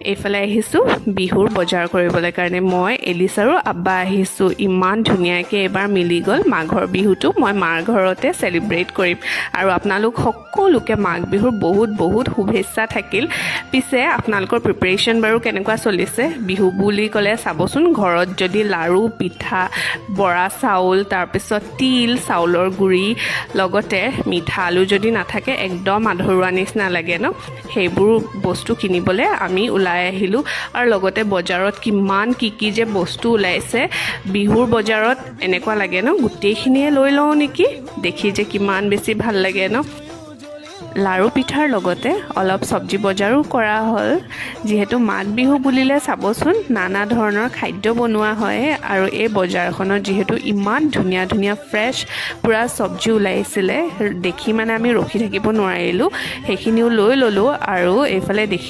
এইফালে আহিছোঁ বিহুৰ বজাৰ কৰিবলৈ কাৰণে মই এলিছ আৰু আব্বা আহিছোঁ ইমান ধুনীয়াকৈ এইবাৰ মিলি গ'ল মাঘৰ বিহুটো মই মাৰ ঘৰতে চেলিব্ৰেট কৰিম আৰু আপোনালোক সকলোকে মাঘ বিহুৰ বহুত বহুত শুভেচ্ছা থাকিল পিছে আপোনালোকৰ প্ৰিপাৰেশ্যন বাৰু কেনেকুৱা চলিছে বিহু বুলি ক'লে চাবচোন ঘৰত যদি লাড়ু পিঠা বৰা চাউল তাৰপিছত তিল চাউলৰ গুড়ি লগতে মিঠা আলু যদি নাথাকে একদম আধৰুৱা নিচিনা লাগে ন সেইবোৰ বস্তু কিনিবলৈ আমি ওলাই আহিলোঁ আৰু লগতে বজাৰত কিমান কি যে বস্তু ওলাইছে বিহুৰ বজাৰত এনেকুৱা লাগে ন গোটেইখিনিয়ে লৈ লওঁ নেকি দেখি যে কিমান বেছি ভাল লাগে ন লাড়ু পিঠাৰ লগতে অলপ চব্জি বজাৰো কৰা হ'ল যিহেতু মাঘ বিহু বুলিলে চাবচোন নানা ধৰণৰ খাদ্য বনোৱা হয় আৰু এই বজাৰখনত যিহেতু ইমান ধুনীয়া ধুনীয়া ফ্ৰেছ পুৰা চব্জি ওলাইছিলে দেখি মানে আমি ৰখি থাকিব নোৱাৰিলোঁ সেইখিনিও লৈ ল'লোঁ আৰু এইফালে দেখি